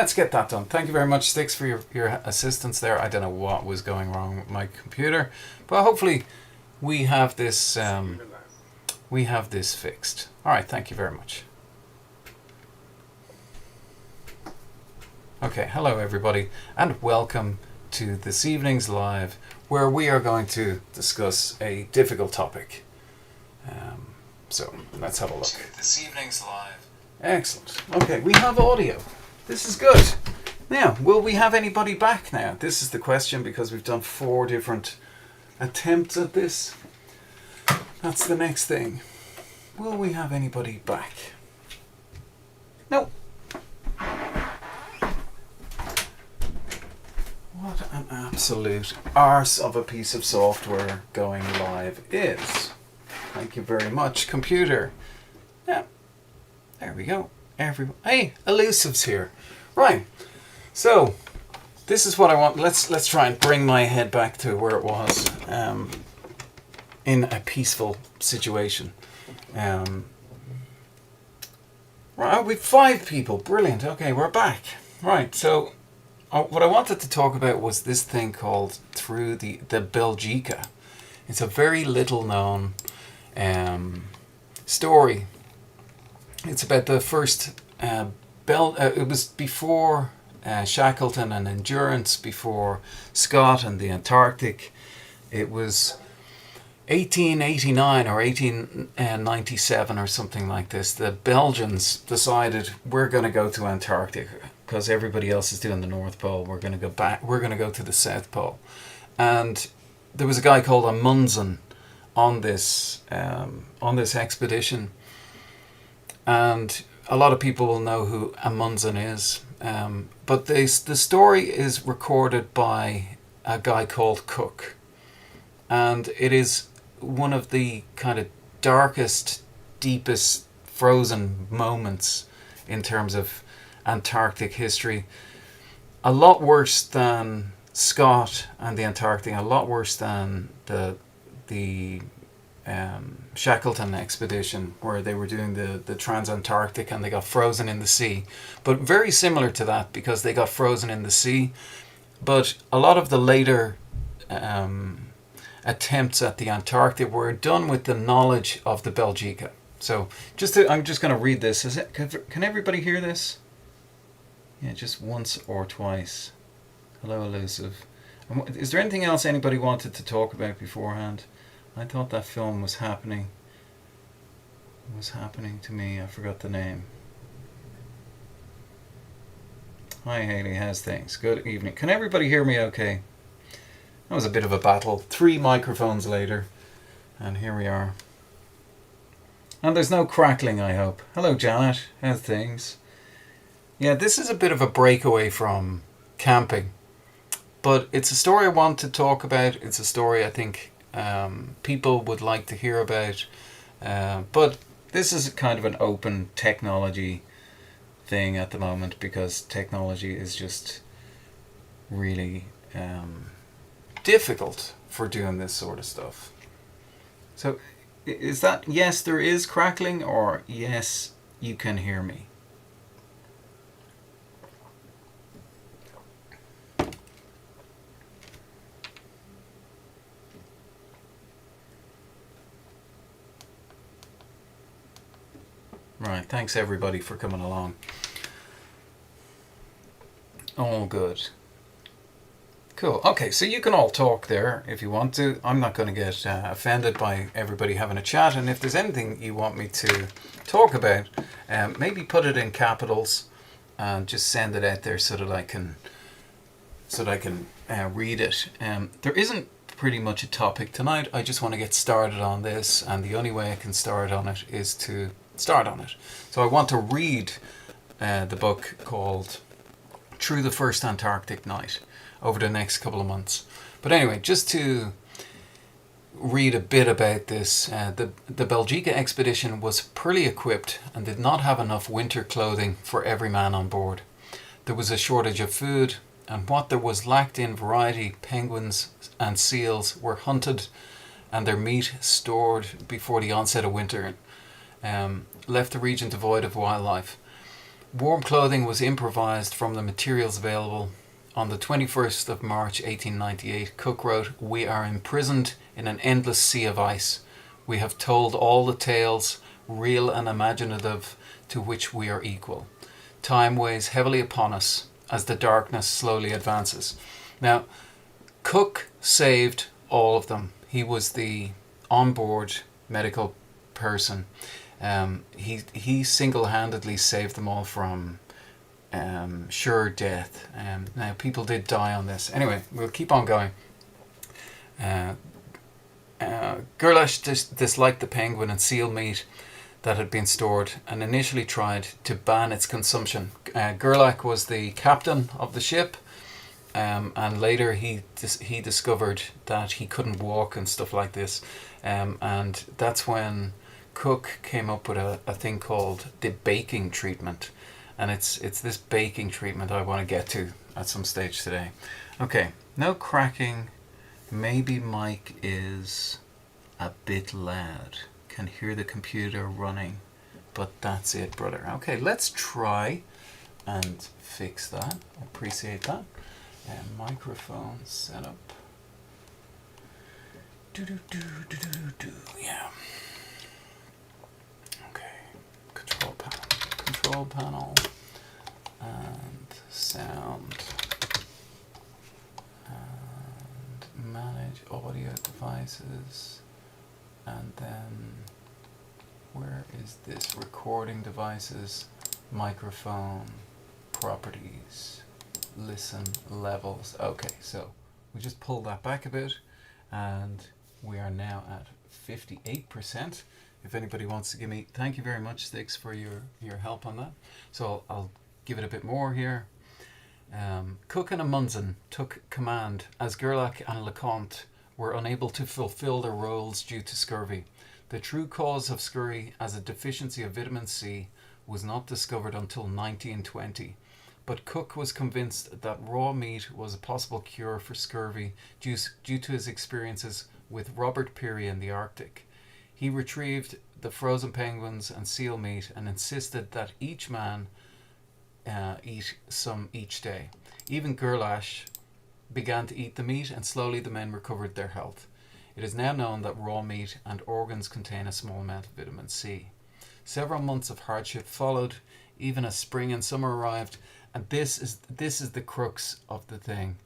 Let's get that done. Thank you very much, Sticks, for your assistance there. I don't know what was going wrong with my computer, but hopefully we have this fixed. All right, thank you very much. Okay, hello everybody, and welcome to this evening's live, where we are going to discuss a difficult topic. So let's have a look. This evening's live. Excellent. Okay, we have audio. This is good. Now, will we have anybody back now? This is the question, because we've done 4 different attempts at this. That's the next thing. Will we have anybody back? No. What an absolute arse of a piece of software going live is. Thank you very much, computer. Yeah. There we go. Hey, Elusive's here. Right. So, this is what I want. Let's try and bring my head back to where it was in a peaceful situation. Right, we've 5 people. Brilliant. Okay, we're back. Right, so what I wanted to talk about was this thing called Through the Belgica. It's a very little known story. It's about the first it was before Shackleton and Endurance, before Scott and the Antarctic. It was 1889 or 1897 or something like this. The Belgians decided, we're going to go to Antarctic because everybody else is doing the North Pole. We're going to go back. We're going to go to the South Pole. And there was a guy called Amundsen on this expedition, and a lot of people will know who Amundsen is. But the story is recorded by a guy called Cook, and it is one of the kind of darkest, deepest frozen moments in terms of Antarctic history. A lot worse than Scott and the Antarctic, a lot worse than the Shackleton expedition, where they were doing the Trans-Antarctic and they got frozen in the sea. But very similar to that, because they got frozen in the sea. But a lot of the later attempts at the Antarctic were done with the knowledge of the Belgica. So I'm just going to read this. Can everybody hear this? Yeah, just once or twice. Hello, Elusive. Is there anything else anybody wanted to talk about beforehand? I thought that film was happening. It was happening to me. I forgot the name. Hi, Haley. How's things? Good evening. Can everybody hear me okay? That was a bit of a battle. 3 microphones later. And here we are. And there's no crackling, I hope. Hello, Janet. How's things? Yeah, this is a bit of a breakaway from camping. But it's a story I want to talk about. It's a story I think people would like to hear about. But this is kind of an open technology thing at the moment, because technology is just really difficult for doing this sort of stuff. So is that yes, there is crackling, or yes, you can hear me? Right, thanks everybody for coming along. All good. Cool. Okay, so you can all talk there if you want to. I'm not going to get offended by everybody having a chat, and if there's anything you want me to talk about, maybe put it in capitals and just send it out there so that I can read it. There isn't pretty much a topic tonight. I just want to get started on this, and the only way I can start on it is to start on it. So I want to read the book called Through the First Antarctic Night over the next couple of months. But anyway, just to read a bit about this, the Belgica expedition was poorly equipped and did not have enough winter clothing for every man on board. There was a shortage of food, and what there was lacked in variety, penguins and seals were hunted and their meat stored before the onset of winter left the region devoid of wildlife. Warm clothing was improvised from the materials available. On the 21st of March 1898, Cook wrote, "We are imprisoned in an endless sea of ice. We have told all the tales, real and imaginative, to which we are equal. Time weighs heavily upon us as the darkness slowly advances." Now, Cook saved all of them. He was the onboard medical person. He single-handedly saved them all from sure death. Now, people did die on this. Anyway, we'll keep on going. Gerlache disliked the penguin and seal meat that had been stored and initially tried to ban its consumption. Gerlach was the captain of the ship, and later he discovered that he couldn't walk and stuff like this, and that's when Cook came up with a thing called the baking treatment, and it's this baking treatment I want to get to at some stage today. Okay, no cracking. Maybe Mike is a bit loud. Can hear the computer running, but that's it, brother. Okay, let's try and fix that. Appreciate that. Microphone setup. Yeah. Okay. Control panel, and sound, and manage audio devices, and then where is this? Recording devices, microphone, properties, listen, levels. Okay, so we just pulled that back a bit, and we are now at 58%. If anybody wants to give me, thank you very much, Sticks, for your help on that. So I'll give it a bit more here. Cook and Amundsen took command as Gerlach and LeConte were unable to fulfill their roles due to scurvy. The true cause of scurvy as a deficiency of vitamin C was not discovered until 1920, but Cook was convinced that raw meat was a possible cure for scurvy due to his experiences with Robert Peary in the Arctic. He retrieved the frozen penguins and seal meat and insisted that each man eat some each day. Even Gerlache began to eat the meat, and slowly the men recovered their health. It is now known that raw meat and organs contain a small amount of vitamin C. Several months of hardship followed, even as spring and summer arrived, and this is the crux of the thing.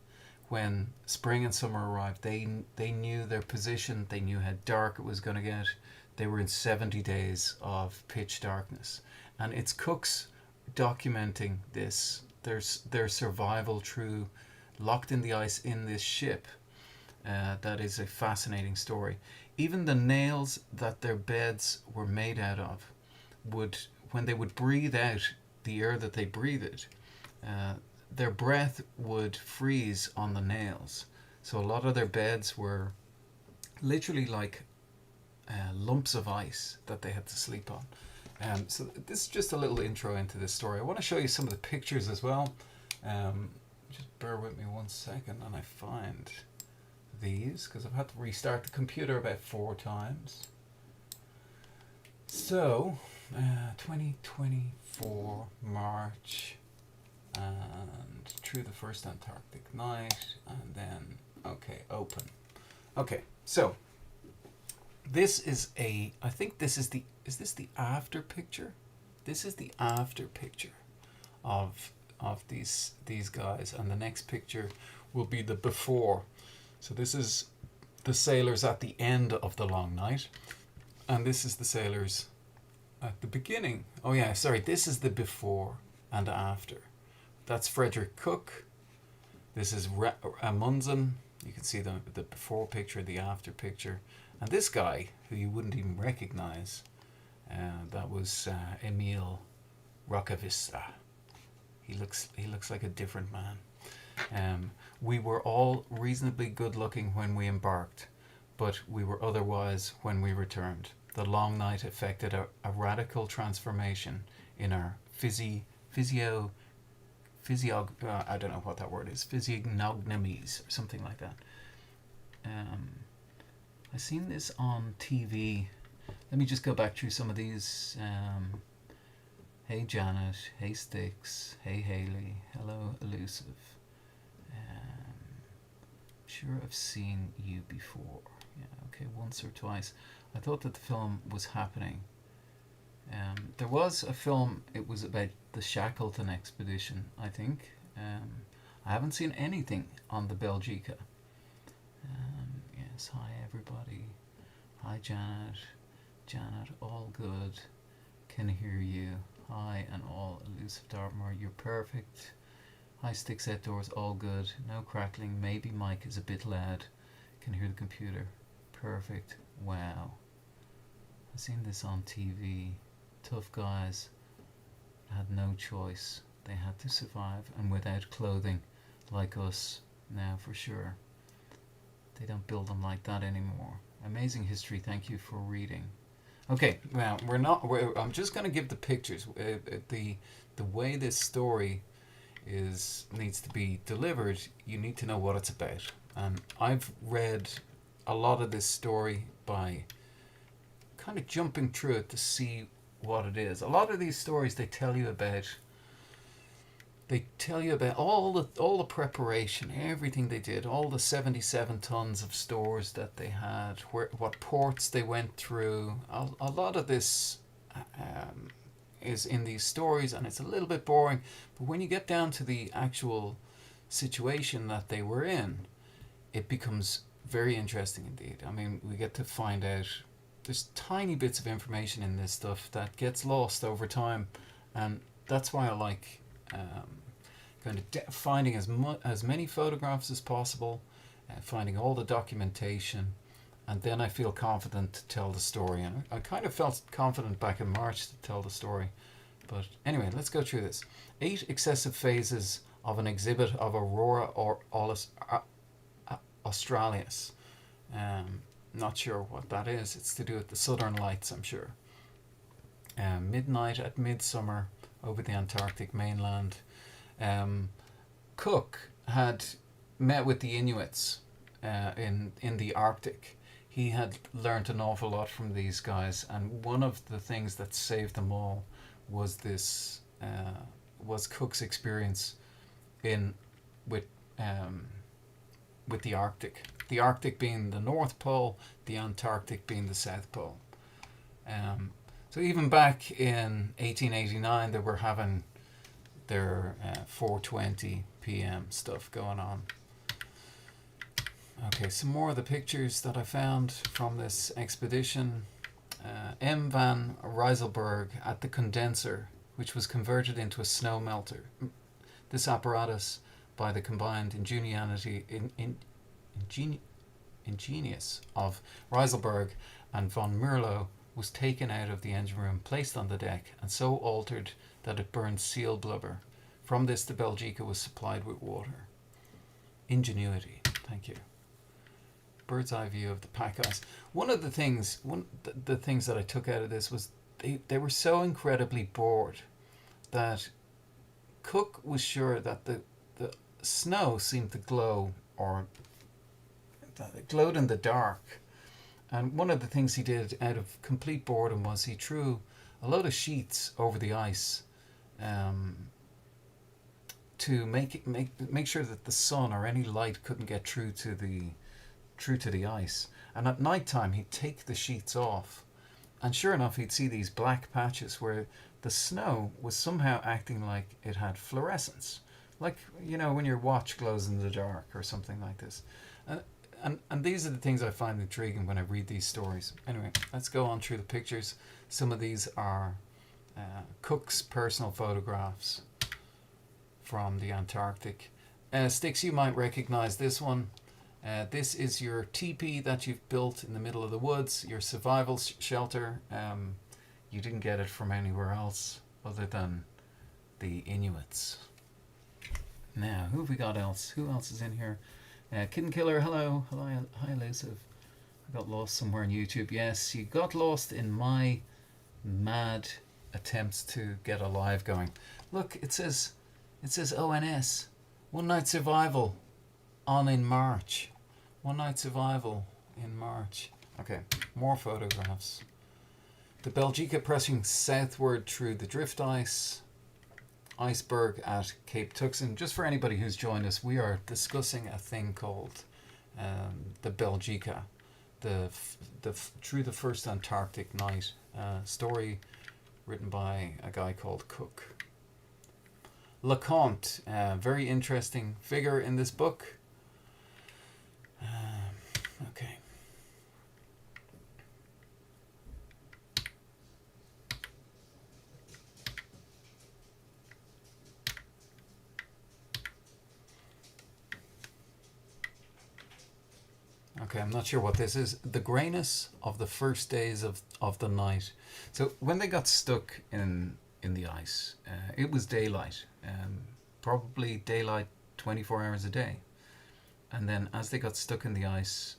When spring and summer arrived, they knew their position, they knew how dark it was going to get. They were in 70 days of pitch darkness, and it's Cook's documenting this, their survival through locked in the ice in this ship. That is a fascinating story. Even the nails that their beds were made out of would, when they would breathe out the air that they breathed, their breath would freeze on the nails. So a lot of their beds were literally like lumps of ice that they had to sleep on. So this is just a little intro into this story. I want to show you some of the pictures as well. Just bear with me 1 second and I find these, because I've had to restart the computer about 4 times. So 2024 March, and through the first Antarctic night, and then okay, open. Okay, so this is I think this is is this the after picture? This is the after picture of these guys, and the next picture will be the before. So this is the sailors at the end of the long night, and this is the sailors at the beginning. Oh yeah, sorry, this is the before and after. That's Frederick Cook. This is Amundsen. You can see the before picture, the after picture, and this guy who you wouldn't even recognize, that was Emile Roccavista. He looks like a different man. We were all reasonably good looking when we embarked, but we were otherwise when we returned. The long night effected a radical transformation in our I don't know what that word is, physiognomies or something like that. I've seen this on TV. Let me just go back through some of these. Hey Janet. Hey Sticks. Hey Haley. Hello Elusive. Sure I've seen you before. Yeah, okay, once or twice. I thought that the film was happening. There was a film, it was about the Shackleton expedition, I think. I haven't seen anything on the Belgica. Yes, hi everybody. Hi Janet. Janet, all good. Can hear you. Hi and all. Elusive Dartmoor, you're perfect. Hi Sticks Outdoors, all good. No crackling. Maybe mic is a bit loud. Can hear the computer. Perfect. Wow. I've seen this on TV. Tough guys had no choice. They had to survive, and without clothing, like us now for sure. They don't build them like that anymore. Amazing history. Thank you for reading. Okay, well, I'm just going to give the pictures. The way this story needs to be delivered, you need to know what it's about. And I've read a lot of this story by kind of jumping through it to see what it is. A lot of these stories they tell you about all the preparation, everything they did, all the 77 tons of stores that they had, what ports they went through. A lot of this is in these stories, and it's a little bit boring. But when you get down to the actual situation that they were in, it becomes very interesting indeed. I mean, we get to find out there's tiny bits of information in this stuff that gets lost over time, and that's why I like finding as many photographs as possible, finding all the documentation, and then I feel confident to tell the story. And I kind of felt confident back in March to tell the story. But anyway, let's go through this. 8 excessive phases of an exhibit of Aurora Australis. Not sure what that is. It's to do with the Southern Lights, I'm sure. Midnight at midsummer over the Antarctic mainland. Cook had met with the Inuits in the Arctic. He had learned an awful lot from these guys, and one of the things that saved them all was Cook's experience with the Arctic. The Arctic being the North Pole, the Antarctic being the South Pole. So even back in 1889, they were having their 4:20 p.m. stuff going on. Okay, some more of the pictures that I found from this expedition. M. van Rysselberg at the condenser, which was converted into a snow melter. This apparatus, by the combined ingenious of Rysselberg and von Mierlo, was taken out of the engine room, placed on the deck, and so altered that it burned seal blubber. From this, the Belgica was supplied with water. Ingenuity. Thank you. Bird's eye view of the pack ice. One of the things that I took out of this was they were so incredibly bored that Cook was sure that the snow seemed to glow, or that it glowed in the dark. And one of the things he did out of complete boredom was he threw a load of sheets over the ice to make sure that the sun or any light couldn't get through to the ice. And at night time he'd take the sheets off, and sure enough he'd see these black patches where the snow was somehow acting like it had fluorescence, like when your watch glows in the dark or something like this. And these are the things I find intriguing when I read these stories. Anyway, let's go on through the pictures. Some of these are Cook's personal photographs from the Antarctic. Sticks, you might recognize this one. This is your teepee that you've built in the middle of the woods, your survival shelter. You didn't get it from anywhere else other than the Inuits. Now, who have we got else? Who else is in here? Kitten Killer, hello. Hi, Elusive. I got lost somewhere on YouTube. Yes, you got lost in my mad attempts to get a live going. Look, it says ONS. One Night Survival on in March. One Night Survival in March. Okay, more photographs. The Belgica pressing southward through the drift ice. Iceberg at Cape Tuxen. Just for anybody who's joined us, we are discussing a thing called the Belgica, through the first Antarctic night. Story written by a guy called Cook. LeConte, very interesting figure in this book. Okay. Okay, I'm not sure what this is. The grayness of the first days of the night. So when they got stuck in the ice, it was daylight, probably daylight 24 hours a day. And then as they got stuck in the ice,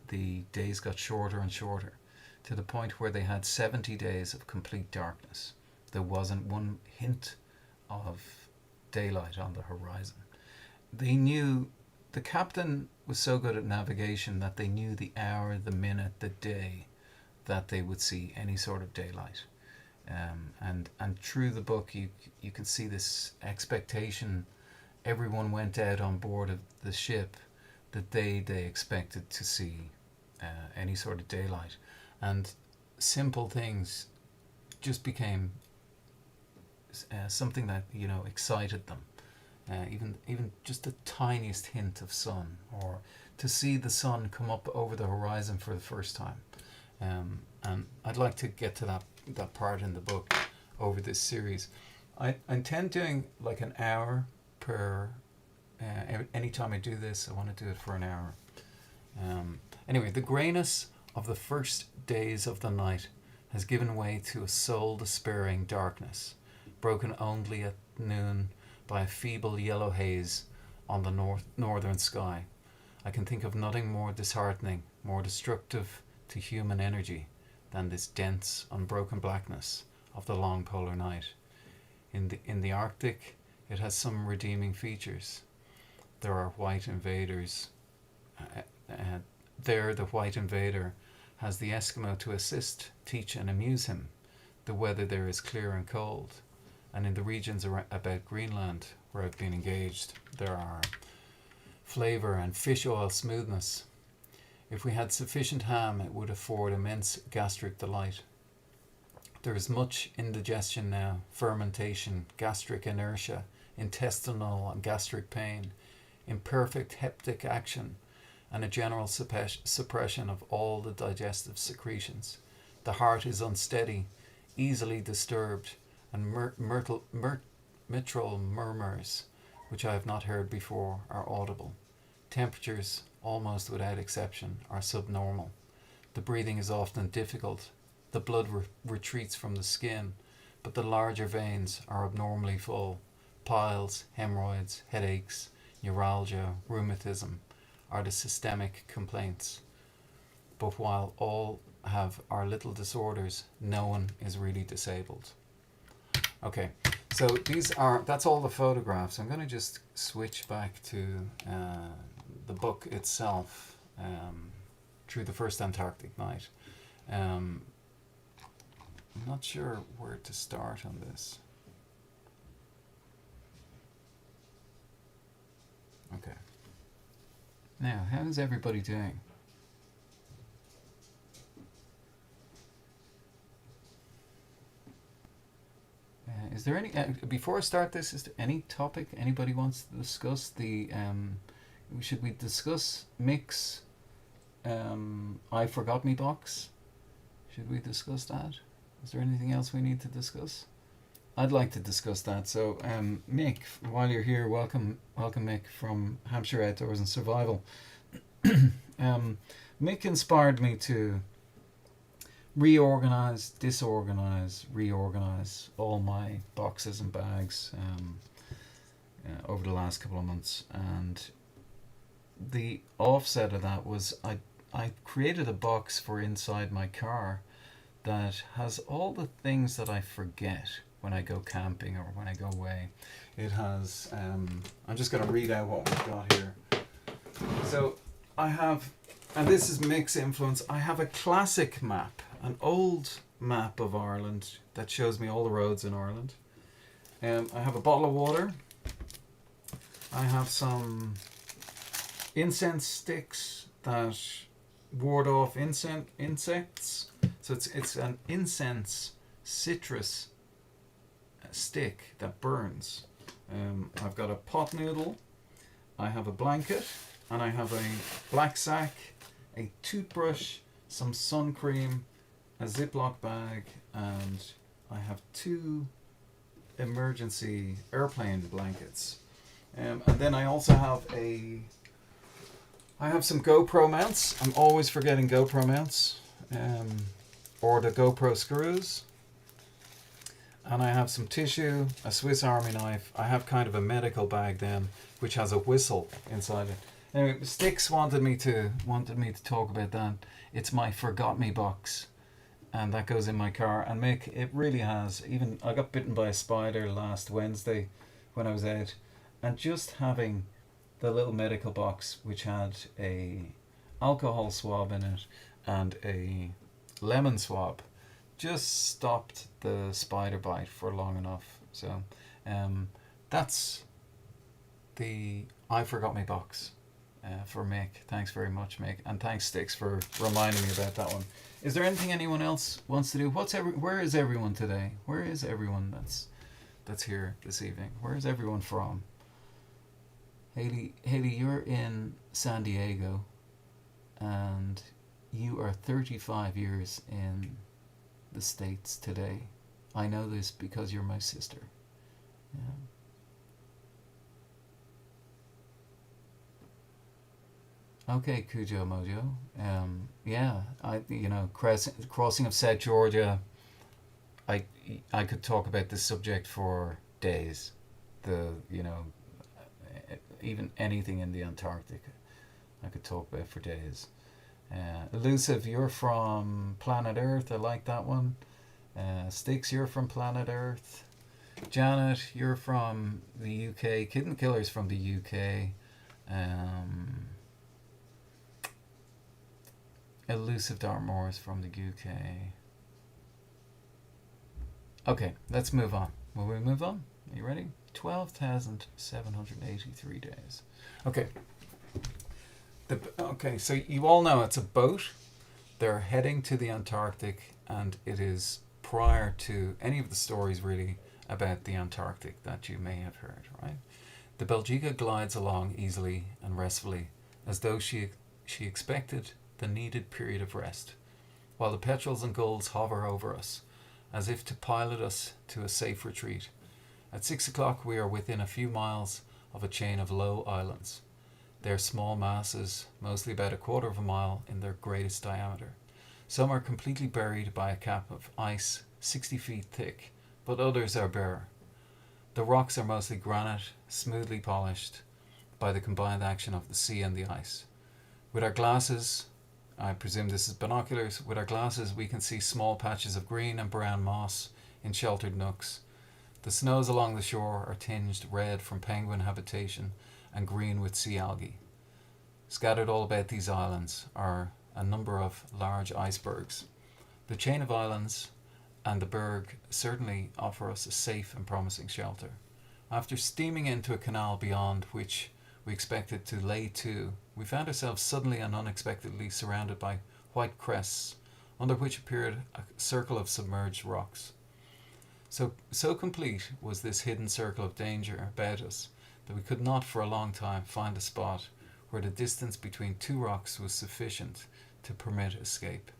the days got shorter and shorter, to the point where they had 70 days of complete darkness. There wasn't one hint of daylight on the horizon. They knew, the captain was so good at navigation that they knew the hour, the minute, the day that they would see any sort of daylight. And through the book you can see this expectation. Everyone went out on board of the ship that they expected to see any sort of daylight, and simple things just became something that excited them. Even just the tiniest hint of sun, or to see the sun come up over the horizon for the first time. And I'd like to get to that part in the book over this series. I intend doing like an hour per. Anytime I do this, I want to do it for an hour. Anyway, the greyness of the first days of the night has given way to a soul-despairing darkness, broken only at noon by a feeble yellow haze on the northern sky. I can think of nothing more disheartening, more destructive to human energy than this dense, unbroken blackness of the long polar night. In the Arctic, it has some redeeming features. There are white invaders. There, the white invader has the Eskimo to assist, teach, and amuse him. The weather there is clear and cold. And in the regions about Greenland, where I've been engaged, there are flavour and fish oil smoothness. If we had sufficient ham, it would afford immense gastric delight. There is much indigestion now, fermentation, gastric inertia, intestinal and gastric pain, imperfect heptic action, and a general suppression of all the digestive secretions. The heart is unsteady, easily disturbed, and mitral murmurs, which I have not heard before, are audible. Temperatures, almost without exception, are subnormal. The breathing is often difficult. The blood retreats from the skin, but the larger veins are abnormally full. Piles, hemorrhoids, headaches, neuralgia, rheumatism are the systemic complaints. But while all have our little disorders, no one is really disabled. Okay, so that's all the photographs. I'm going to just switch back to the book itself, Through the First Antarctic Night. I'm not sure where to start on this. Okay. Now, how's everybody doing? Is there any before I start this? Is there any topic anybody wants to discuss? Should we discuss Mick's "I Forgot Me" box? Should we discuss that? Is there anything else we need to discuss? I'd like to discuss that. So, Mick, while you're here, welcome, Mick from Hampshire Outdoors and Survival. Mick inspired me to reorganize, disorganize, reorganize all my boxes and bags over the last couple of months, and the offset of that was I created a box for inside my car that has all the things that I forget when I go camping or when I go away. It has I'm just going to read out what we've got here. So I have, and this is Mick's influence, I have a classic map, an old map of Ireland that shows me all the roads in Ireland. I have a bottle of water. I have some incense sticks that ward off insects. So it's an incense citrus stick that burns. I've got a pot noodle. I have a blanket, and I have a black sack, a toothbrush, some sun cream, a Ziploc bag, and I have 2 emergency airplane blankets. And then I also have some GoPro mounts. I'm always forgetting GoPro mounts, or the GoPro screws. And I have some tissue, a Swiss Army knife. I have kind of a medical bag then, which has a whistle inside it. Anyway, Sticks wanted me to talk about that. It's my forgot me box, and that goes in my car. And Mick, it really has. Even I got bitten by a spider last Wednesday when I was out, and just having the little medical box, which had a alcohol swab in it and a lemon swab, just stopped the spider bite for long enough. So that's the I forgot me box for Mick. Thanks very much, Mick, and thanks Sticks for reminding me about that one. Is there anything anyone else wants to do? Where is everyone today? Where is everyone that's here this evening? Where is everyone from? Haley, you're in San Diego, and you are 35 years in the States today. I know this because you're my sister. Yeah. Okay, Cujo Mojo. Yeah, crossing of South Georgia. I could talk about this subject for days. Even anything in the Antarctic, I could talk about for days. Elusive, you're from Planet Earth. I like that one. Sticks, you're from Planet Earth. Janet, you're from the UK. Kitten Killer's from the UK. Elusive Dartmoor is from the UK. Okay, let's move on. Will we move on? Are you ready? 12,783 days. Okay. So you all know it's a boat. They're heading to the Antarctic, and it is prior to any of the stories really about the Antarctic that you may have heard, right? The Belgica glides along easily and restfully, as though she expected the needed period of rest, while the petrels and gulls hover over us, as if to pilot us to a safe retreat. At 6 o'clock we are within a few miles of a chain of low islands. They are small masses, mostly about a quarter of a mile in their greatest diameter. Some are completely buried by a cap of ice 60 feet thick, but others are bare. The rocks are mostly granite, smoothly polished by the combined action of the sea and the ice. With our glasses, I presume this is binoculars, with our glasses we can see small patches of green and brown moss in sheltered nooks. The snows along the shore are tinged red from penguin habitation and green with sea algae. Scattered all about these islands are a number of large icebergs. The chain of islands and the berg certainly offer us a safe and promising shelter. After steaming into a canal beyond which we expected to lay to, we found ourselves suddenly and unexpectedly surrounded by white crests, under which appeared a circle of submerged rocks. So complete was this hidden circle of danger about us that we could not for a long time find a spot where the distance between 2 rocks was sufficient to permit escape.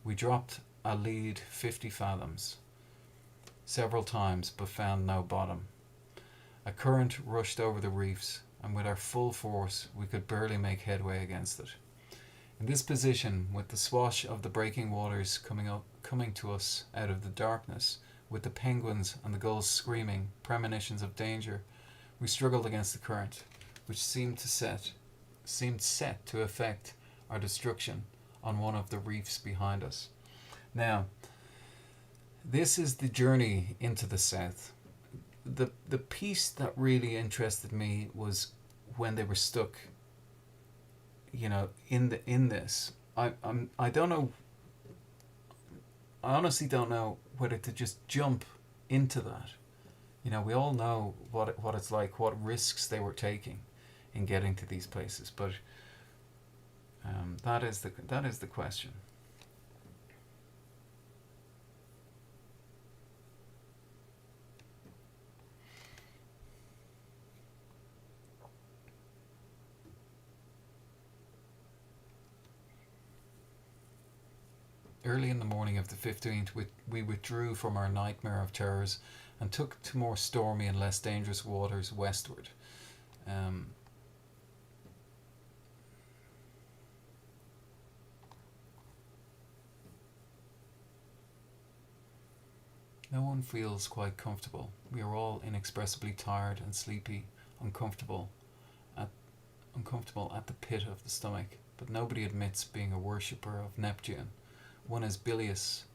We dropped a lead 50 fathoms several times but found no bottom. A current rushed over the reefs, and with our full force we could barely make headway against it. In this position, with the swash of the breaking waters coming to us out of the darkness, with the penguins and the gulls screaming premonitions of danger, we struggled against the current, which seemed set to effect our destruction on one of the reefs behind us. Now, this is the journey into the south. The piece that really interested me was when they were stuck, in this. I don't know. I honestly don't know whether to just jump into that. We all know what it's like, what risks they were taking in getting to these places, but that is the question. Early in the morning of the 15th, we withdrew from our nightmare of terrors and took to more stormy and less dangerous waters westward. Um, no one feels quite comfortable. We are all inexpressibly tired and sleepy, uncomfortable at, uncomfortable at the pit of the stomach, but nobody admits being a worshipper of Neptune. One is bilious,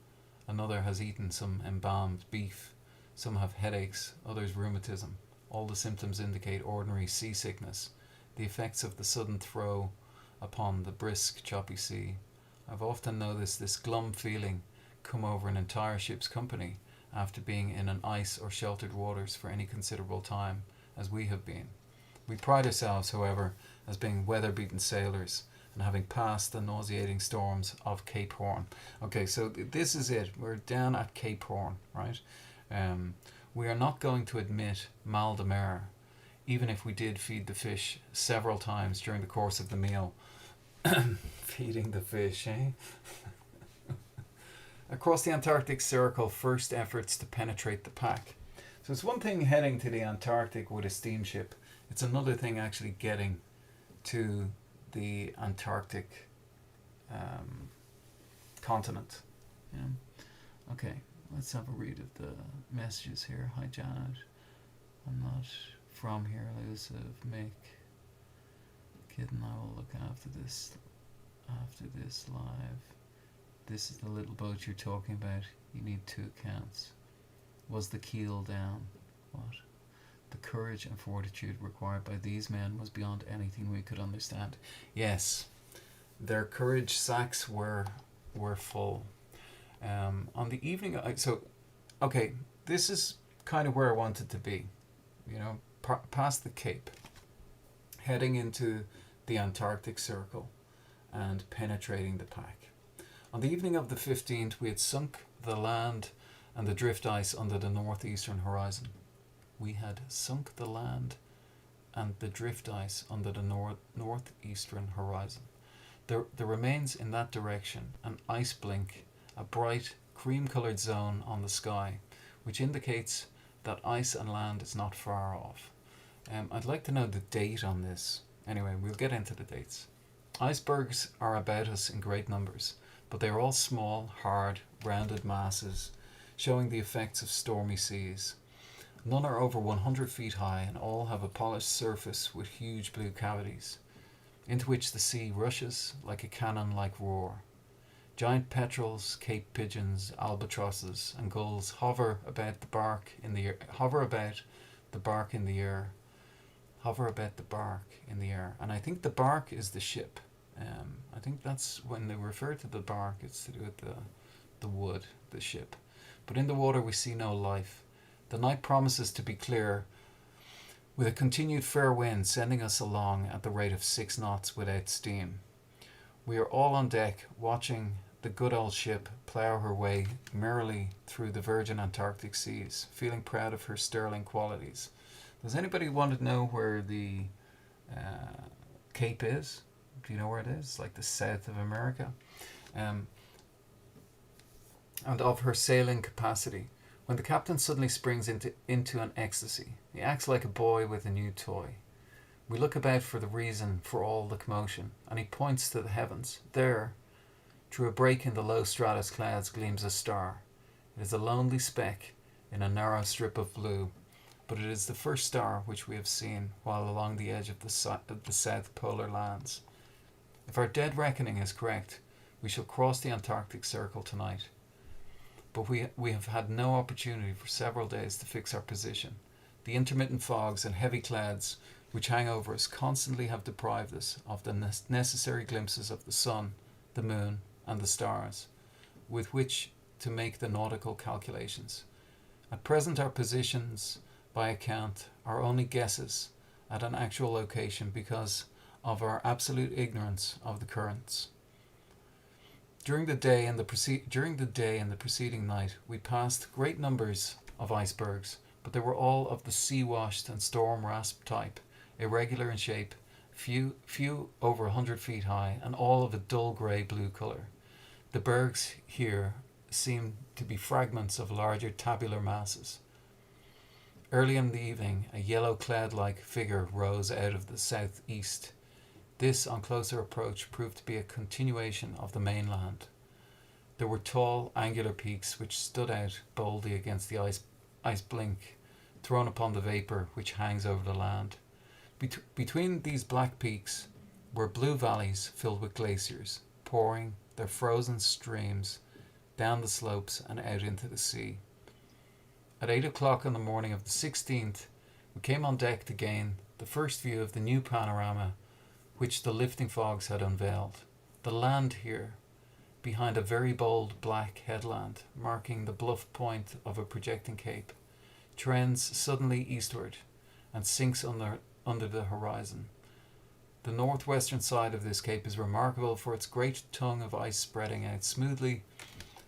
another has eaten some embalmed beef, some have headaches, others rheumatism. All the symptoms indicate ordinary seasickness, the effects of the sudden throw upon the brisk, choppy sea. I've often noticed this glum feeling come over an entire ship's company after being in an ice or sheltered waters for any considerable time, as we have been. We pride ourselves, however, as being weather-beaten sailors and having passed the nauseating storms of Cape Horn. Okay, so this is it. We're down at Cape Horn, right? We are not going to admit mal de mer, even if we did feed the fish several times during the course of the meal. Feeding the fish, eh? Across the Antarctic Circle, first efforts to penetrate the pack. So it's one thing heading to the Antarctic with a steamship. It's another thing actually getting to the Antarctic continent. Yeah. Okay, let's have a read of the messages here. Hi Janet, I'm not from here, elusive Mick. Kid and I will look after this live. This is the little boat you're talking about. You need 2 accounts. Was the keel down? What? The courage and fortitude required by these men was beyond anything we could understand. Yes, their courage sacks were full. On the evening, okay, this is kind of where I wanted to be. Past the Cape, heading into the Antarctic Circle, and penetrating the pack. On the evening of the 15th, we had sunk the land and the drift ice under the northeastern horizon. We had sunk the land and the drift ice under the northeastern horizon. There remains in that direction an ice blink, a bright cream-coloured zone on the sky, which indicates that ice and land is not far off. I'd like to know the date on this. Anyway, we'll get into the dates. Icebergs are about us in great numbers, but they are all small, hard, rounded masses, showing the effects of stormy seas. None are over 100 feet high, and all have a polished surface with huge blue cavities, into which the sea rushes like a cannon-like roar. Giant petrels, cape pigeons, albatrosses, and gulls hover about the bark in the air. And I think the bark is the ship. I think that's when they refer to the bark, it's to do with the wood, the ship. But in the water we see no life. The night promises to be clear, with a continued fair wind sending us along at the rate of 6 knots without steam. We are all on deck, watching the good old ship plough her way merrily through the virgin Antarctic seas, feeling proud of her sterling qualities. Does anybody want to know where the Cape is? Do you know where it is? Like the south of America. And of her sailing capacity. When the captain suddenly springs into an ecstasy, he acts like a boy with a new toy. We look about for the reason for all the commotion, and he points to the heavens. There, through a break in the low stratus clouds, gleams a star. It is a lonely speck in a narrow strip of blue, but it is the first star which we have seen while along the edge of the South Polar lands. If our dead reckoning is correct, we shall cross the Antarctic Circle tonight. But we have had no opportunity for several days to fix our position. The intermittent fogs and heavy clouds which hang over us constantly have deprived us of the necessary glimpses of the sun, the moon, and the stars, with which to make the nautical calculations. At present our positions, by account, are only guesses at an actual location because of our absolute ignorance of the currents. During the day and the preceding night we passed great numbers of icebergs, but they were all of the sea-washed and storm-rasp type, irregular in shape, few over 100 feet high, and all of a dull grey-blue colour. The bergs here seemed to be fragments of larger tabular masses. Early in the evening, a yellow cloud-like figure rose out of the southeast. This, on closer approach, proved to be a continuation of the mainland. There were tall, angular peaks which stood out boldly against the ice blink thrown upon the vapour which hangs over the land. Between these black peaks were blue valleys filled with glaciers, pouring their frozen streams down the slopes and out into the sea. At 8 o'clock on the morning of the 16th, we came on deck to gain the first view of the new panorama which the lifting fogs had unveiled. The land here, behind a very bold black headland marking the bluff point of a projecting cape, trends suddenly eastward and sinks under the horizon. The northwestern side of this cape is remarkable for its great tongue of ice spreading out smoothly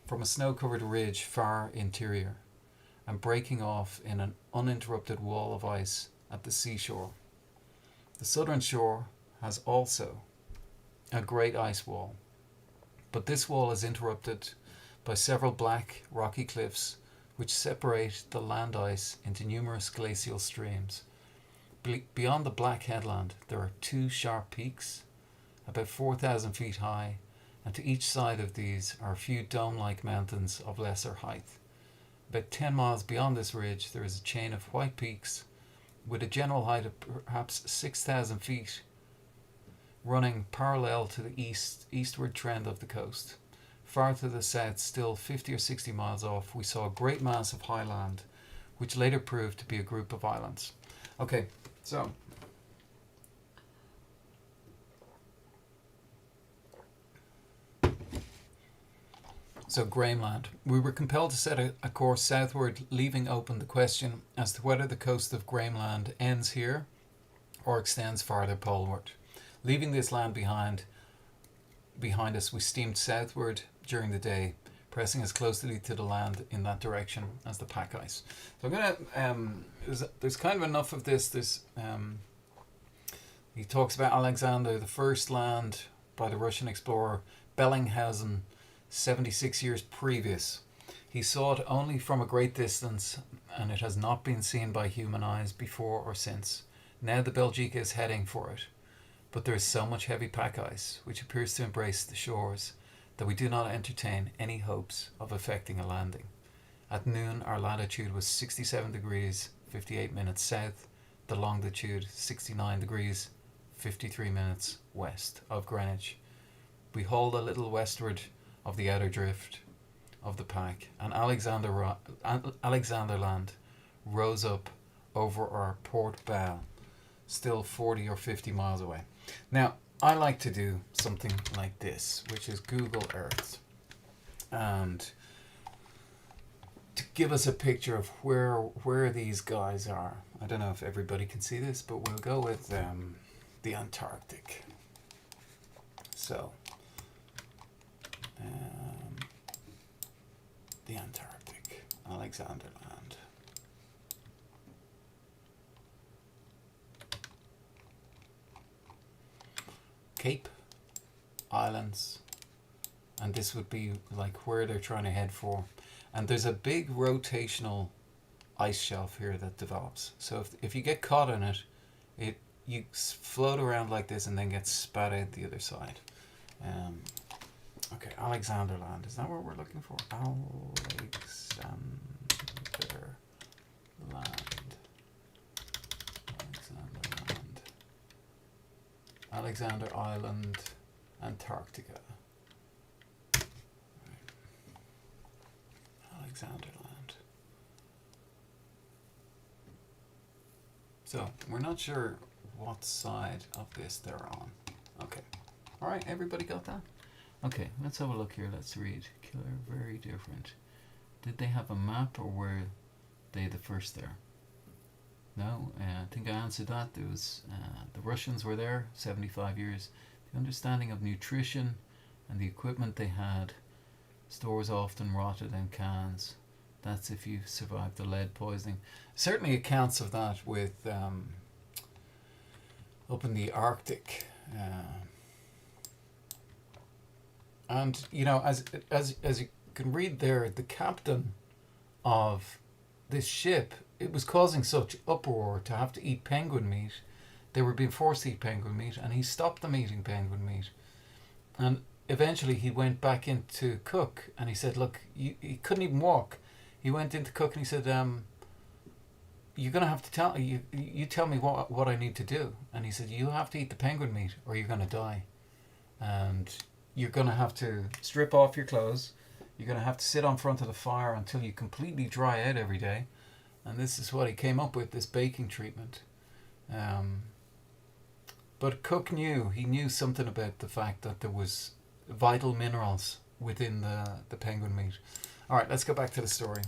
from a snow-covered ridge far interior and breaking off in an uninterrupted wall of ice at the seashore. The southern shore has also a great ice wall, but this wall is interrupted by several black rocky cliffs which separate the land ice into numerous glacial streams. Beyond the black headland there are two sharp peaks, about 4,000 feet high, and to each side of these are a few dome-like mountains of lesser height. About 10 miles beyond this ridge there is a chain of white peaks with a general height of perhaps 6,000 feet, running parallel to the eastward trend of the coast. Far to the south, still 50 or 60 miles off, we saw a great mass of high land, which later proved to be a group of islands. Okay, so Grahamland. We were compelled to set a course southward, leaving open the question as to whether the coast of Grahamland ends here or extends farther poleward. Leaving this land behind us, we steamed southward during the day, pressing as closely to the land in that direction as the pack ice. So I'm gonna there's kind of enough of this. He talks about Alexander, the first land by the Russian explorer Bellinghausen, 76 years previous. He saw it only from a great distance, and it has not been seen by human eyes before or since. Now the Belgica is heading for it, but there is so much heavy pack ice, which appears to embrace the shores, that we do not entertain any hopes of effecting a landing. At noon our latitude was 67 degrees 58 minutes south, the longitude 69 degrees 53 minutes west of Greenwich. We hauled a little westward of the outer drift of the pack, and Alexanderland rose up over our port bow, still 40 or 50 miles away. Now, I like to do something like this, which is Google Earth, and to give us a picture of where these guys are. I don't know if everybody can see this, but we'll go with the Antarctic. So, the Antarctic, Alexanderland. Cape, islands, and this would be like where they're trying to head for. And there's a big rotational ice shelf here that develops. So if you get caught in it, you float around like this and then get spat out the other side. Okay, Alexanderland. Is that what we're looking for? Alexanderland. Alexander Island, Antarctica. Right. Alexanderland. So, we're not sure what side of this they're on. Okay. Alright, everybody got that? Okay, let's have a look here. Let's read. Killer, very different. Did they have a map, or were they the first there? No, I think I answered that. There was the Russians were there 75 years. The understanding of nutrition and the equipment they had. Stores often rotted in cans. That's if you survived the lead poisoning. Certainly accounts of that with up in the Arctic. And you know, as you can read there, the captain of this ship, it was causing such uproar to have to eat penguin meat. They were being forced to eat penguin meat, and he stopped them eating penguin meat. And eventually, he went back in to cook, and he said, "Look, he couldn't even walk." He went in to cook, and he said, "You're gonna have to tell you tell me what I need to do." And he said, "You have to eat the penguin meat, or you're gonna die, and you're gonna have to strip off your clothes. You're gonna have to sit on front of the fire until you completely dry out every day." And this is what he came up with, this baking treatment. Um, but Cook he knew something about the fact that there was vital minerals within the penguin meat. All right, let's go back to the story.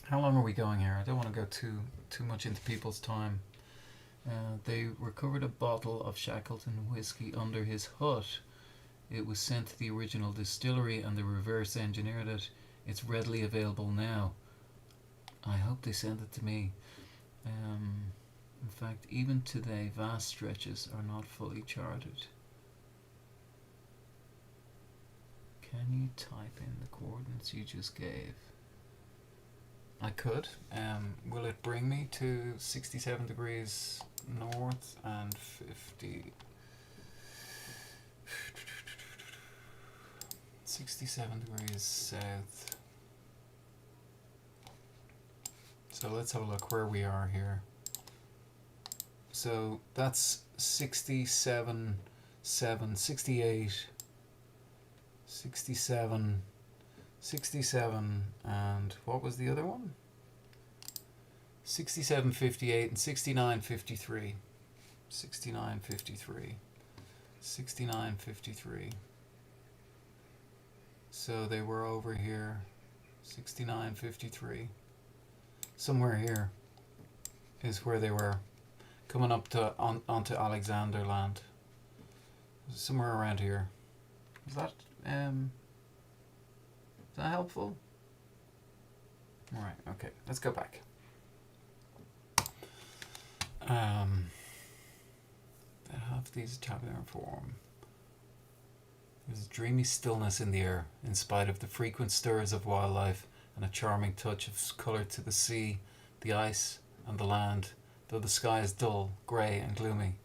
How long are we going here? I don't want to go too much into people's time. They recovered a bottle of Shackleton whiskey under his hut. It was sent to the original distillery and they reverse engineered it. It's readily available now. I hope they send it to me. In fact, even today, vast stretches are not fully charted. Can you type in the coordinates you just gave? I could. Will it bring me to 67 degrees north and 50... 67 degrees south. So let's have a look where we are here. So that's 67, 68, 67, 67, and what was the other one? 67.58 and 69.53. 69.53. 69.53. So they were over here. 69.53. Somewhere here is where they were, coming up to onto Alexander Land. Somewhere around here. Is that helpful? Alright, okay, let's go back. They have these tabular form. There's a dreamy stillness in the air, in spite of the frequent stirs of wildlife and a charming touch of colour to the sea, the ice, and the land, though the sky is dull, grey, and gloomy.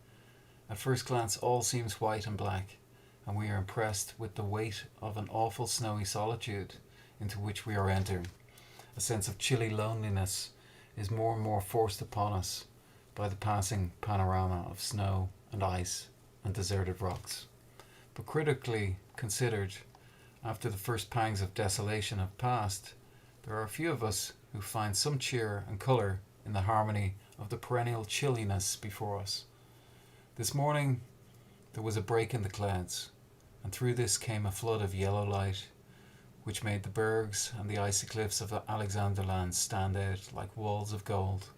At first glance, all seems white and black, and we are impressed with the weight of an awful snowy solitude into which we are entering. A sense of chilly loneliness is more and more forced upon us by the passing panorama of snow and ice and deserted rocks. But critically considered, after the first pangs of desolation have passed, there are a few of us who find some cheer and colour in the harmony of the perennial chilliness before us. This morning there was a break in the clouds, and through this came a flood of yellow light, which made the bergs and the icy cliffs of Alexanderland stand out like walls of gold.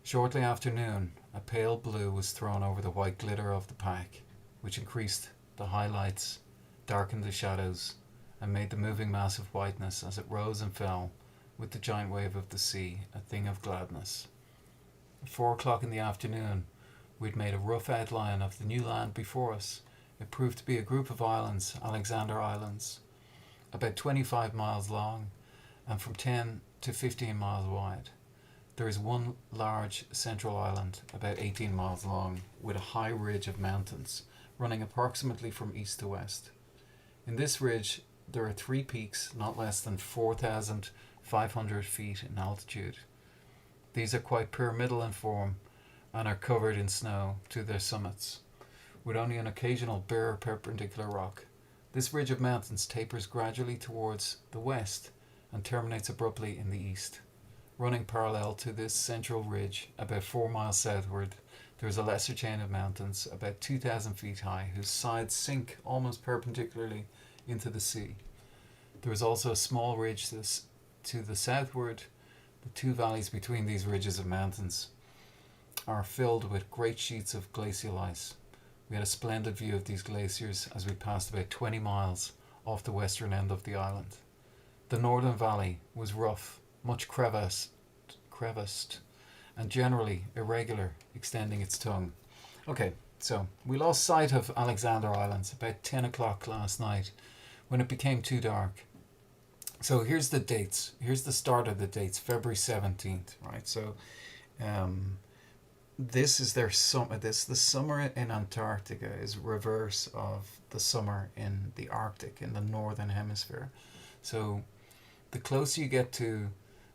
Shortly after noon, a pale blue was thrown over the white glitter of the pack, which increased the highlights, darkened the shadows, and made the moving mass of whiteness as it rose and fell with the giant wave of the sea a thing of gladness. At 4 o'clock in the afternoon, we had made a rough outline of the new land before us. It proved to be a group of islands, Alexander Islands, about 25 miles long and from 10 to 15 miles wide. There is one large central island, about 18 miles long, with a high ridge of mountains running approximately from east to west. In this ridge, there are 3 peaks not less than 4,500 feet in altitude. These are quite pyramidal in form and are covered in snow to their summits, with only an occasional bare perpendicular rock. This ridge of mountains tapers gradually towards the west and terminates abruptly in the east. Running parallel to this central ridge, about 4 miles southward, There is a lesser chain of mountains about 2,000 feet high whose sides sink almost perpendicularly into the sea. There is also a small ridge to the southward. The two valleys between these ridges of mountains are filled with great sheets of glacial ice. We had a splendid view of these glaciers as we passed about 20 miles off the western end of the island. The northern valley was rough, much crevassed, and generally irregular, extending its tongue. Okay, so we lost sight of Alexander Islands about 10 o'clock last night when it became too dark. So here's the dates. Here's the start of the dates, February 17th, right? So this is their summer. The summer in Antarctica is reverse of the summer in the Arctic, in the northern hemisphere. So the closer you get to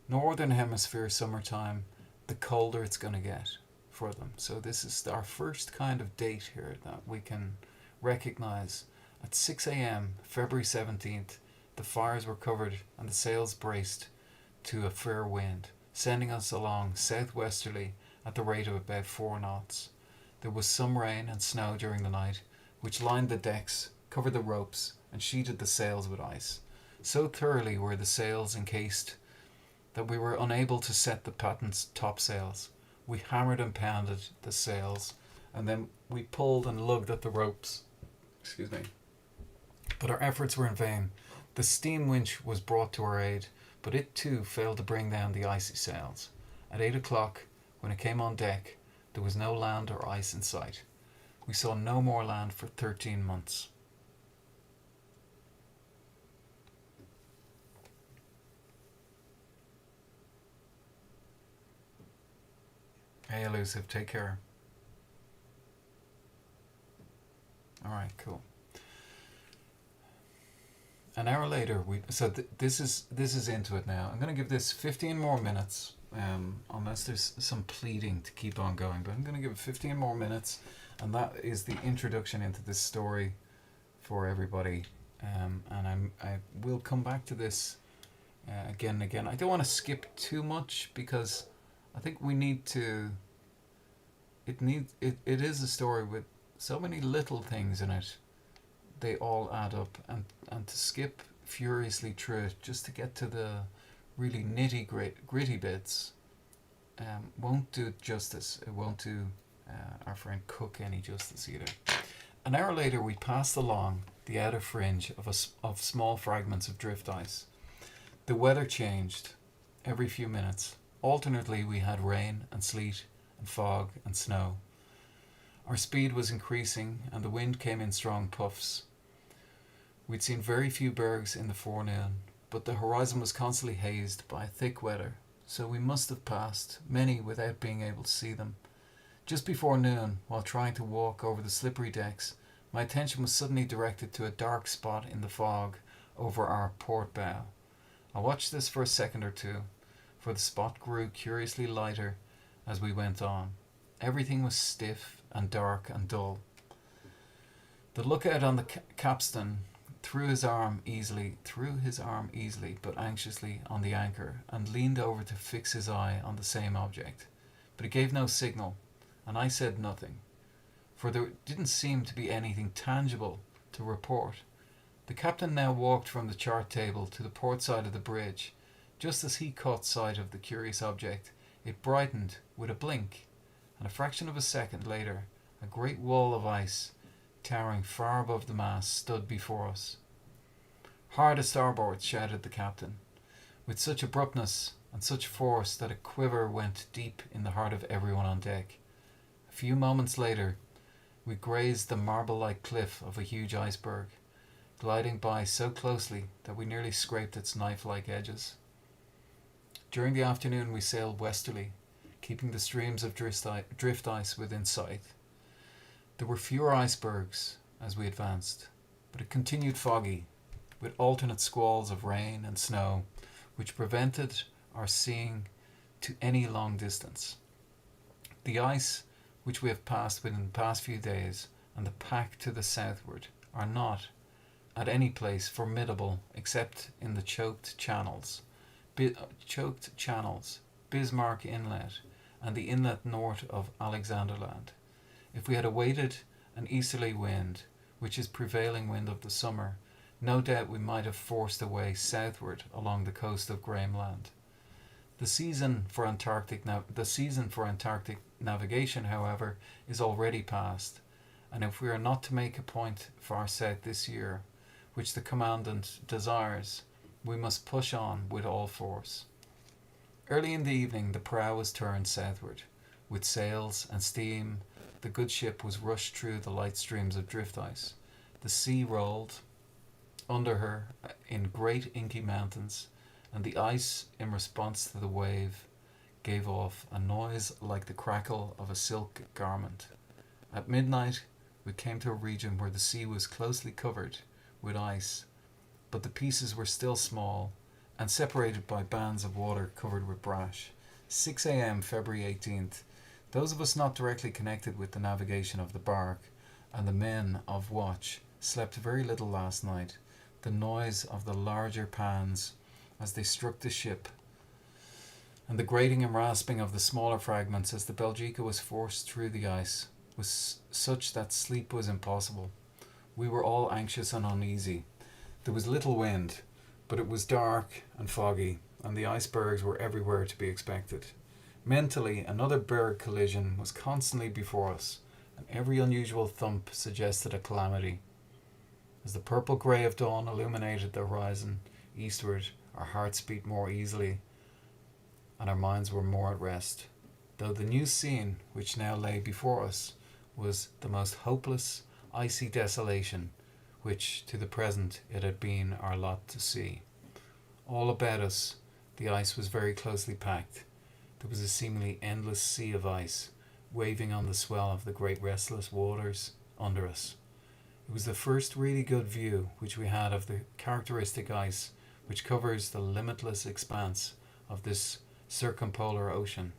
northern hemisphere summertime, the colder it's going to get for them. So this is our first kind of date here that we can recognize. At 6 a.m., February 17th, the fires were covered and the sails braced to a fair wind, sending us along southwesterly at the rate of about 4 knots. There was some rain and snow during the night, which lined the decks, covered the ropes, and sheeted the sails with ice. So thoroughly were the sails encased that we were unable to set the patent topsails. We hammered and pounded the sails, and then we pulled and lugged at the ropes. Excuse me. But our efforts were in vain. The steam winch was brought to our aid, but it too failed to bring down the icy sails. At 8 o'clock, when it came on deck, there was no land or ice in sight. We saw no more land for 13 months. Hey, Elusive, take care. Alright, cool. An hour later, this is into it now. I'm going to give this 15 more minutes, unless there's some pleading to keep on going. But I'm going to give it 15 more minutes, and that is the introduction into this story for everybody. And I will come back to this again and again. I don't want to skip too much because I think we need to. It is a story with so many little things in it. They all add up, and to skip furiously through it just to get to the really gritty bits won't do it justice. It won't do our friend Cook any justice either. An hour later, we passed along the outer fringe of small fragments of drift ice. The weather changed every few minutes. Alternately, we had rain and sleet and fog and snow. Our speed was increasing, and the wind came in strong puffs. We'd seen very few bergs in the forenoon, but the horizon was constantly hazed by thick weather, so we must have passed many without being able to see them. Just before noon, while trying to walk over the slippery decks, my attention was suddenly directed to a dark spot in the fog over our port bow. I watched this for a second or two, for the spot grew curiously lighter as we went on. Everything was stiff and dark and dull. The lookout on the capstan threw his arm easily, but anxiously on the anchor, and leaned over to fix his eye on the same object. But it gave no signal, and I said nothing, for there didn't seem to be anything tangible to report. The captain now walked from the chart table to the port side of the bridge. Just as he caught sight of the curious object, it brightened with a blink, and a fraction of a second later, a great wall of ice, towering far above the mast, stood before us. "Hard a starboard," shouted the captain, with such abruptness and such force that a quiver went deep in the heart of everyone on deck. A few moments later, we grazed the marble-like cliff of a huge iceberg, gliding by so closely that we nearly scraped its knife-like edges. During the afternoon we sailed westerly, keeping the streams of drift ice within sight. There were fewer icebergs as we advanced, but it continued foggy, with alternate squalls of rain and snow, which prevented our seeing to any long distance. The ice which we have passed within the past few days and the pack to the southward are not, at any place, formidable except in the choked channels, Bismarck Inlet, and the inlet north of Alexanderland. If we had awaited an easterly wind, which is prevailing wind of the summer, no doubt we might have forced a way southward along the coast of Grahamland. The season for Antarctic navigation, however, is already past, and if we are not to make a point far south this year, which the Commandant desires, we must push on with all force. Early in the evening the prow was turned southward. With sails and steam, the good ship was rushed through the light streams of drift ice. The sea rolled under her in great inky mountains, and the ice, in response to the wave, gave off a noise like the crackle of a silk garment. At midnight we came to a region where the sea was closely covered with ice, but the pieces were still small and separated by bands of water covered with brash. 6 a.m. February 18th. Those of us not directly connected with the navigation of the bark and the men of watch slept very little last night. The noise of the larger pans as they struck the ship, and the grating and rasping of the smaller fragments as the Belgica was forced through the ice, was such that sleep was impossible. We were all anxious and uneasy. There was little wind, but it was dark and foggy, and the icebergs were everywhere to be expected. Mentally, another berg collision was constantly before us, and every unusual thump suggested a calamity. As the purple grey of dawn illuminated the horizon eastward, our hearts beat more easily, and our minds were more at rest, though the new scene which now lay before us was the most hopeless, icy desolation which to the present it had been our lot to see. All about us the ice was very closely packed. There was a seemingly endless sea of ice, waving on the swell of the great restless waters under us. It was the first really good view which we had of the characteristic ice which covers the limitless expanse of this circumpolar ocean.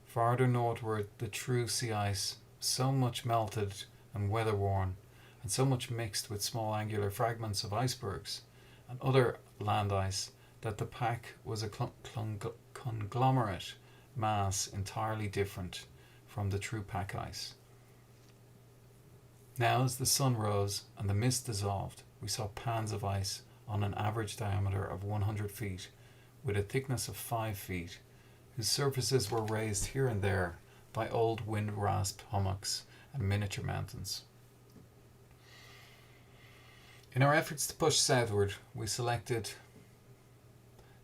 Farther northward the true sea ice, so much melted and weather-worn, and so much mixed with small angular fragments of icebergs and other land ice, that the pack was a conglomerate mass entirely different from the true pack ice. Now as the sun rose and the mist dissolved, we saw pans of ice on an average diameter of 100 feet, with a thickness of 5 feet, whose surfaces were raised here and there by old wind-rasped hummocks and miniature mountains. In our efforts to push southward, we selected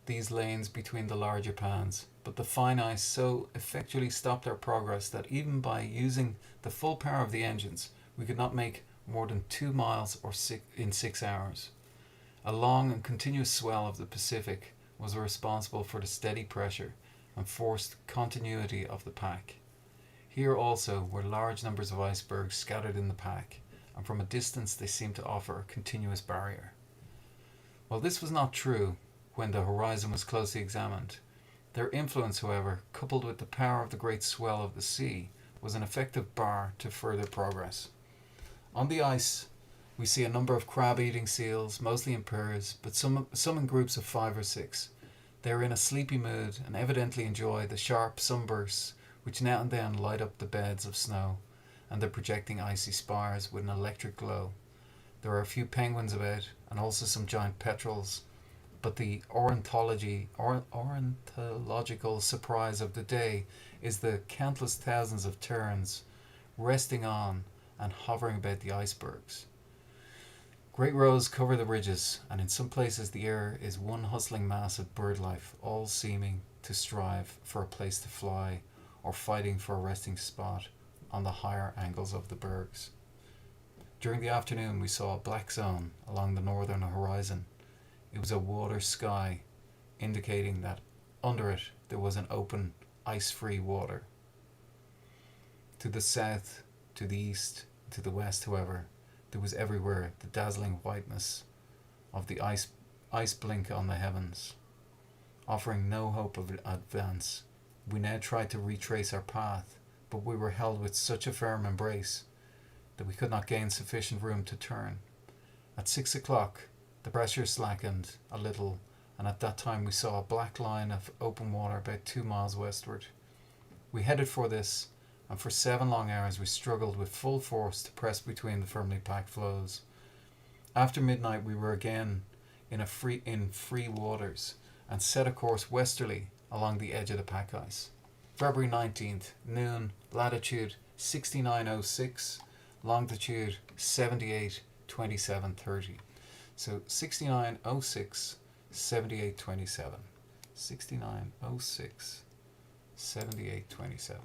these lanes between the larger pans, but the fine ice so effectually stopped our progress that even by using the full power of the engines, we could not make more than 2 miles in 6 hours. A long and continuous swell of the Pacific was responsible for the steady pressure and forced continuity of the pack. Here also were large numbers of icebergs scattered in the pack, and from a distance they seemed to offer a continuous barrier. While this was not true when the horizon was closely examined, their influence, however, coupled with the power of the great swell of the sea, was an effective bar to further progress. On the ice we see a number of crab-eating seals, mostly in pairs, but some in groups of 5 or 6. They are in a sleepy mood and evidently enjoy the sharp sunbursts which now and then light up the beds of snow and the projecting icy spars with an electric glow. There are a few penguins about, and also some giant petrels, but the ornithological surprise of the day is the countless thousands of terns resting on and hovering about the icebergs. Great rows cover the ridges, and in some places the air is one hustling mass of bird life, all seeming to strive for a place to fly or fighting for a resting spot on the higher angles of the bergs. During the afternoon we saw a black zone along the northern horizon. It was a water sky, indicating that under it there was an open, ice-free water. To the south, to the east, to the west, however, there was everywhere the dazzling whiteness of the ice blink on the heavens. Offering no hope of advance, we now tried to retrace our path, but we were held with such a firm embrace that we could not gain sufficient room to turn. At 6 o'clock the pressure slackened a little, and at that time we saw a black line of open water about 2 miles westward. We headed for this, and for 7 long hours we struggled with full force to press between the firmly packed floes. After midnight we were again in free waters and set a course westerly along the edge of the pack ice. February 19th, noon, latitude 6906, longitude 782730. So 6906, 7827. 6906, 7827.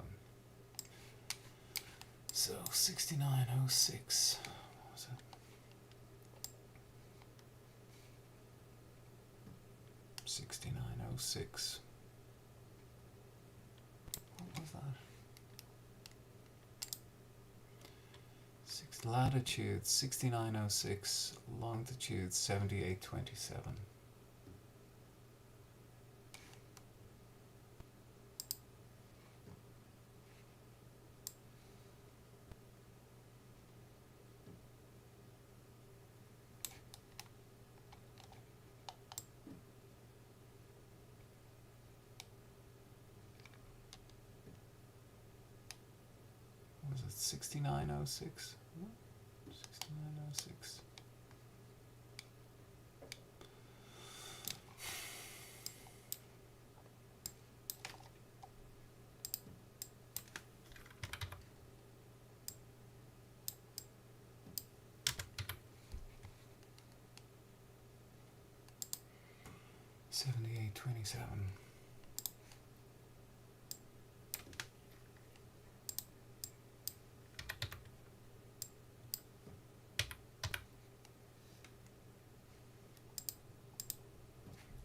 So 6906, what was it? 6906. What was that? Latitude 6906, longitude 7827. Was it 6906? 6906. $78.27.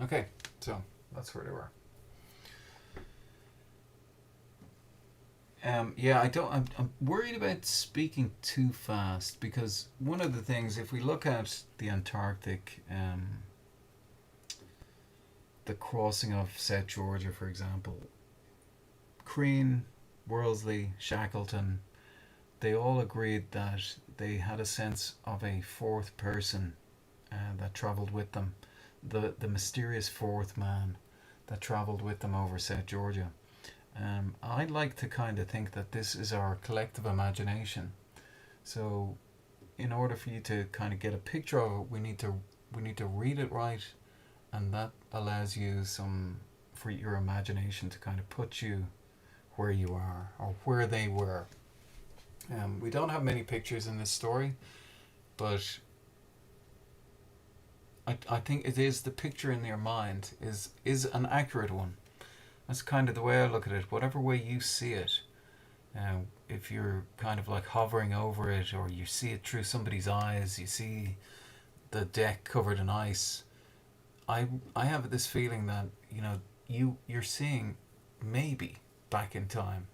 Okay, so that's where they were. Yeah, I'm worried about speaking too fast, because one of the things, if we look at the Antarctic, the crossing of South Georgia, for example, Crean, Worsley, Shackleton, they all agreed that they had a sense of a fourth person that travelled with them, the mysterious fourth man that travelled with them over South Georgia. I'd like to kind of think that this is our collective imagination. So, in order for you to kind of get a picture of it, we need to read it right, and that allows you for your imagination to kind of put you where you are or where they were. We don't have many pictures in this story, but I think it is the picture in your mind is an accurate one. That's kind of the way I look at it. Whatever way you see it, if you're kind of like hovering over it, or you see it through somebody's eyes, you see the deck covered in ice. I have this feeling that you're seeing maybe back in time.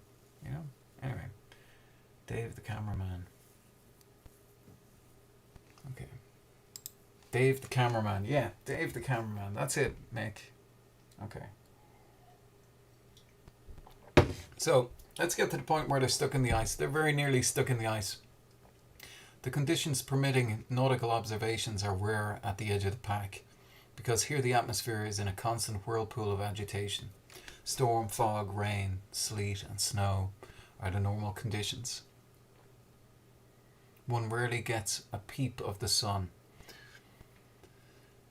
Anyway, Dave the cameraman. Okay. Dave the cameraman. Yeah, Dave the cameraman. That's it, Mick. Okay. So, let's get to the point where they're stuck in the ice. They're very nearly stuck in the ice. The conditions permitting nautical observations are rare at the edge of the pack, because here the atmosphere is in a constant whirlpool of agitation. Storm, fog, rain, sleet and snow are the normal conditions. One rarely gets a peep of the sun,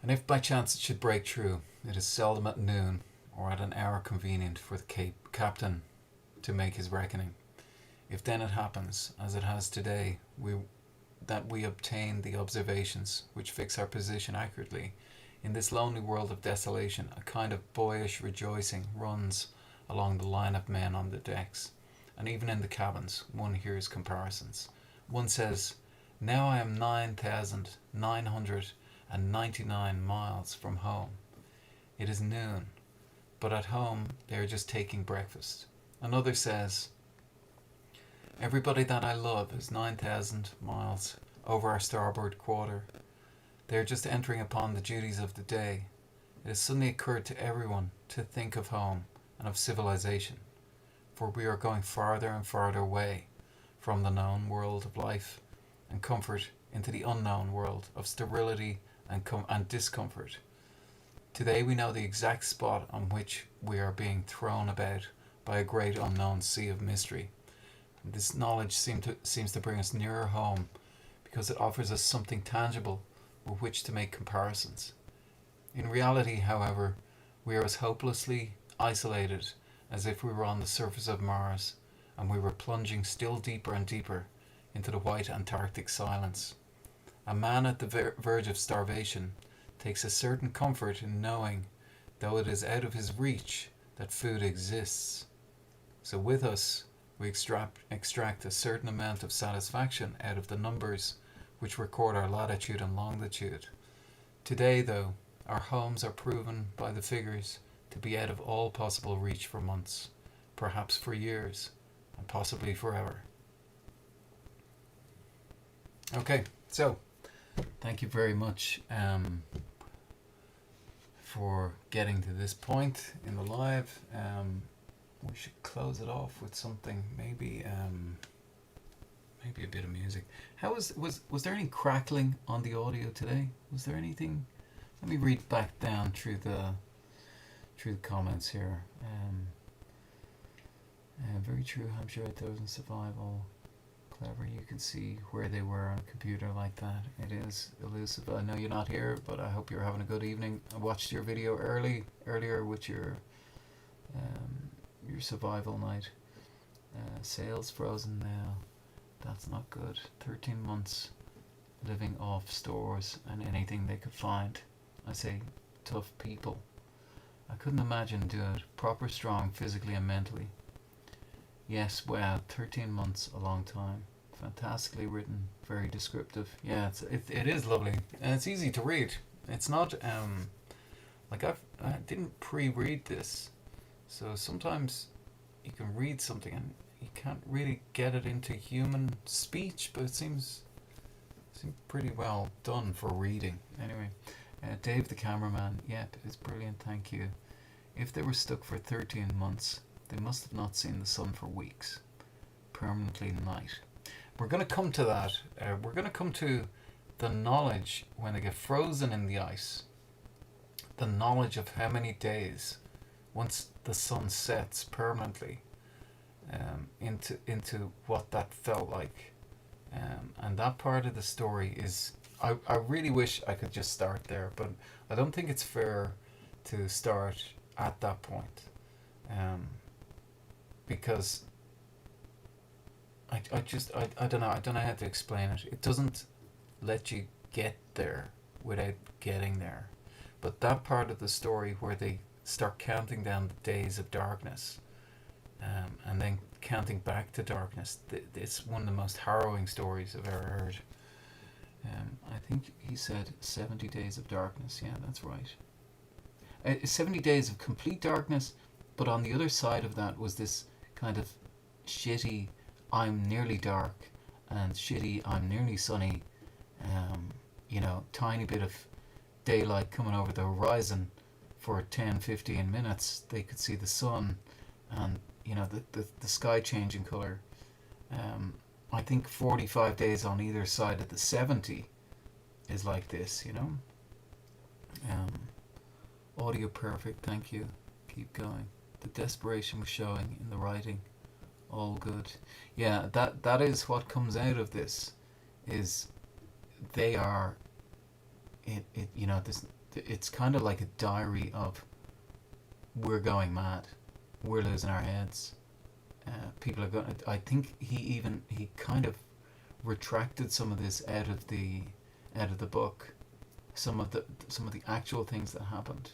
and if by chance it should break through, it is seldom at noon or at an hour convenient for the captain to make his reckoning. If then it happens, as it has today, that we obtain the observations which fix our position accurately, in this lonely world of desolation, a kind of boyish rejoicing runs along the line of men on the decks, and even in the cabins one hears comparisons. One says, "Now I am 9,999 miles from home. It is noon, but at home they are just taking breakfast." Another says, "Everybody that I love is 9,000 miles over our starboard quarter. They are just entering upon the duties of the day. It has suddenly occurred to everyone to think of home and of civilization, for we are going farther and farther away from the known world of life and comfort into the unknown world of sterility and discomfort. Today we know the exact spot on which we are being thrown about by a great unknown sea of mystery. This knowledge seems to bring us nearer home because it offers us something tangible with which to make comparisons. In reality, however, we are as hopelessly isolated as if we were on the surface of Mars and we were plunging still deeper and deeper into the white Antarctic silence. A man at the verge of starvation takes a certain comfort in knowing, though it is out of his reach, that food exists. So with us, we extract a certain amount of satisfaction out of the numbers which record our latitude and longitude. Today, though, our homes are proven by the figures to be out of all possible reach for months, perhaps for years, and possibly forever. Okay, so thank you very much for getting to this point in the live. We should close it off with something, maybe a bit of music. How was there any crackling on the audio today? Was there anything? Let me read back down through the comments here. Very true. I'm sure it doesn't survival. Clever. You can see where they were on a computer like that. It is elusive. I know you're not here, but I hope you're having a good evening. I watched your video earlier with your survival night. Sales frozen now. That's not good. 13 months living off stores and anything they could find. I say tough people. I couldn't imagine doing it. Proper strong physically and mentally. Yes, wow, 13 months, a long time. Fantastically written, very descriptive. Yeah, it is lovely, and it's easy to read. It's not like I didn't pre-read this, so sometimes you can read something and you can't really get it into human speech, but it seems pretty well done for reading. Anyway, Dave the cameraman, yep, it's brilliant, thank you. If they were stuck for 13 months, they must have not seen the sun for weeks. Permanently night. We're going to come to that. We're going to come to the knowledge when they get frozen in the ice. The knowledge of how many days once the sun sets permanently into what that felt like. And that part of the story is... I really wish I could just start there, but I don't think it's fair to start at that point. Because I don't know how to explain it. It doesn't let you get there without getting there. But that part of the story where they start counting down the days of darkness, and then counting back to darkness, it's one of the most harrowing stories I've ever heard. I think he said 70 days of darkness. Yeah, that's right. 70 days of complete darkness, but on the other side of that was this kind of shitty I'm nearly dark and shitty I'm nearly sunny, tiny bit of daylight coming over the horizon for 10-15 minutes. They could see the sun and the sky changing colour. I think 45 days on either side of the 70 is like this, audio perfect, thank you, keep going. The desperation was showing in the writing. All good. Yeah, that is what comes out of this. Is they are this. It's kind of like a diary of we're going mad, we're losing our heads. People are going. I think he kind of retracted some of this out of the book. Some of the actual things that happened.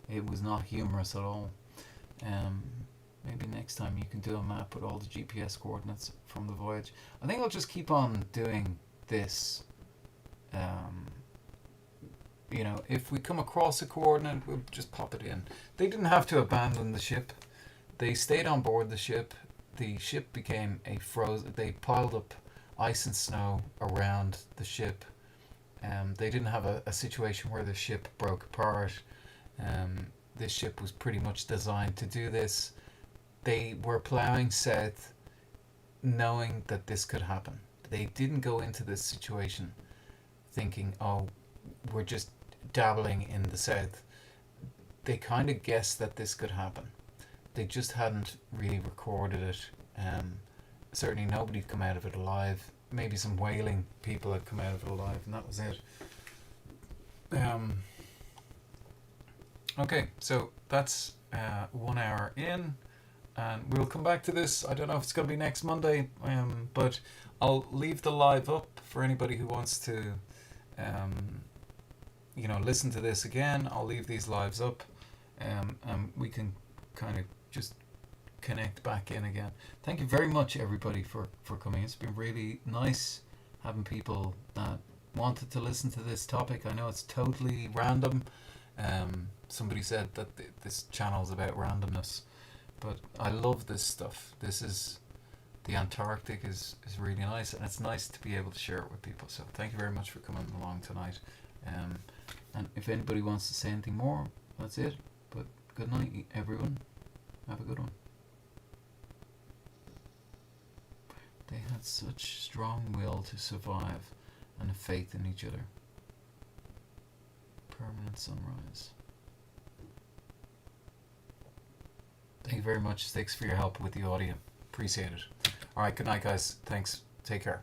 It was not humorous at all. Maybe next time you can do a map with all the GPS coordinates from the voyage. I think I'll just keep on doing this. If we come across a coordinate, we'll just pop it in. They didn't have to abandon the ship. They stayed on board the ship. The ship became a frozen... They piled up ice and snow around the ship. They didn't have a situation where the ship broke apart. This ship was pretty much designed to do this. They were ploughing south knowing that this could happen. They didn't go into this situation thinking, oh, we're just dabbling in the south. They kind of guessed that this could happen. they just hadn't really recorded it. Certainly nobody'd come out of it alive. Maybe some whaling people had come out of it alive, and that was it. Okay, so that's 1 hour in, and we'll come back to this. I don't know if it's going to be next Monday, but I'll leave the live up for anybody who wants to, listen to this again. I'll leave these lives up, and we can kind of just connect back in again. Thank you very much, everybody, for coming. It's been really nice having people that wanted to listen to this topic. I know it's totally random. Somebody said that this channel is about randomness, but I love this stuff. This is the Antarctic is really nice, and it's nice to be able to share it with people. So thank you very much for coming along tonight. And if anybody wants to say anything more, that's it. But good night, everyone. Have a good one. They had such strong will to survive and a faith in each other. Permanent sunrise. Thank you very much, Sticks, for your help with the audio. Appreciate it. Alright, good night, guys. Thanks. Take care.